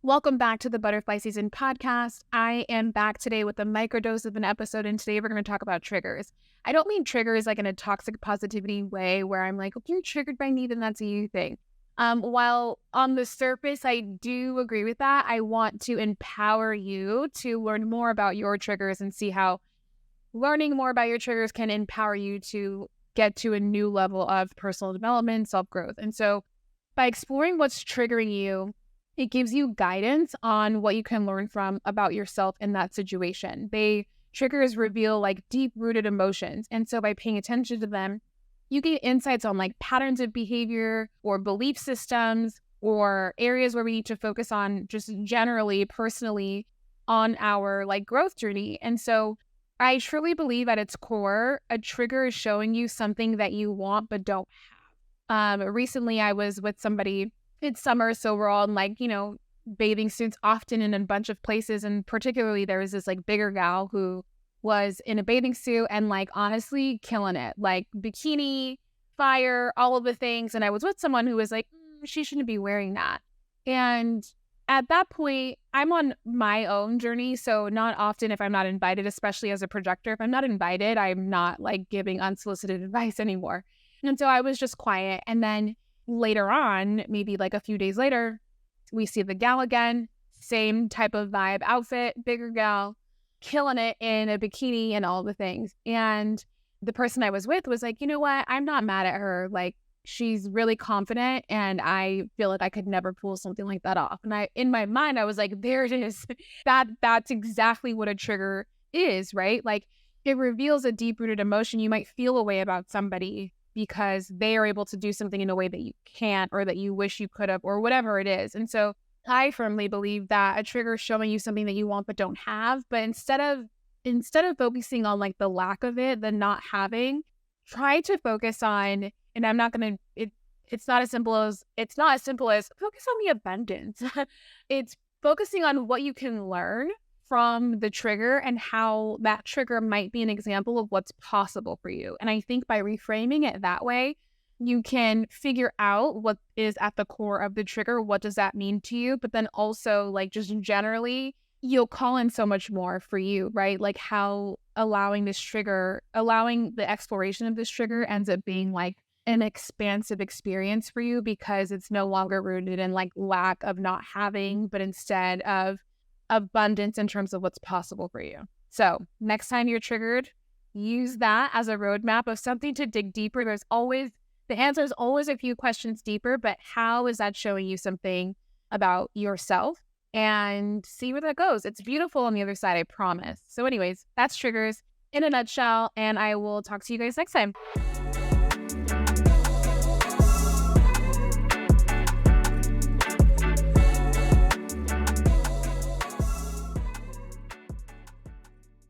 Welcome back to the Butterfly Season podcast. I am back today with a microdose of an episode, and today we're going to talk about triggers. I don't mean triggers like in a toxic positivity way where I'm like, if you're triggered by me, then that's a you thing. While on the surface, I do agree with that, I want to empower you to learn more about your triggers and see how learning more about your triggers can empower you to get to a new level of personal development, self-growth. And so by exploring what's triggering you, it gives you guidance on what you can learn from about yourself in that situation. Triggers reveal like deep-rooted emotions. And so by paying attention to them, you get insights on like patterns of behavior or belief systems or areas where we need to focus on just generally, personally on our like growth journey. And so I truly believe at its core, a trigger is showing you something that you want but don't have. Recently, I was with somebody. It's summer, so we're all in bathing suits often in a bunch of places. And particularly there was this like bigger gal who was in a bathing suit and like honestly killing it, like bikini, fire, all of the things. And I was with someone who was like, she shouldn't be wearing that. And at that point, I'm on my own journey. So not often if I'm not invited, especially as a projector, if I'm not invited, I'm not like giving unsolicited advice anymore. And so I was just quiet. And then later on, maybe like a few days later, we see the gal again, same type of vibe, outfit, bigger gal, killing it in a bikini and all the things. And the person I was with was like, you know what? I'm not mad at her. Like, she's really confident and I feel like I could never pull something like that off. And in my mind, I was like, there it is. That's exactly what a trigger is, right? Like it reveals a deep-rooted emotion. You might feel a way about somebody because they are able to do something in a way that you can't or that you wish you could have or whatever it is. And so I firmly believe that a trigger is showing you something that you want but don't have. But instead of focusing on like the lack of it, the not having, try to focus on, and I'm not going to, it's not as simple as focus on the abundance. It's focusing on what you can learn from the trigger and how that trigger might be an example of what's possible for you. And I think by reframing it that way, you can figure out what is at the core of the trigger. What does that mean to you? But then also like just generally, you'll call in so much more for you, right? Like how allowing the exploration of this trigger ends up being like an expansive experience for you because it's no longer rooted in like lack of not having, but instead of abundance in terms of what's possible for you. So next time you're triggered, use that as a roadmap of something to dig deeper. The answer is always a few questions deeper, but how is that showing you something about yourself? And see where that goes. It's beautiful on the other side, I promise. So anyways, that's triggers in a nutshell, and I will talk to you guys next time.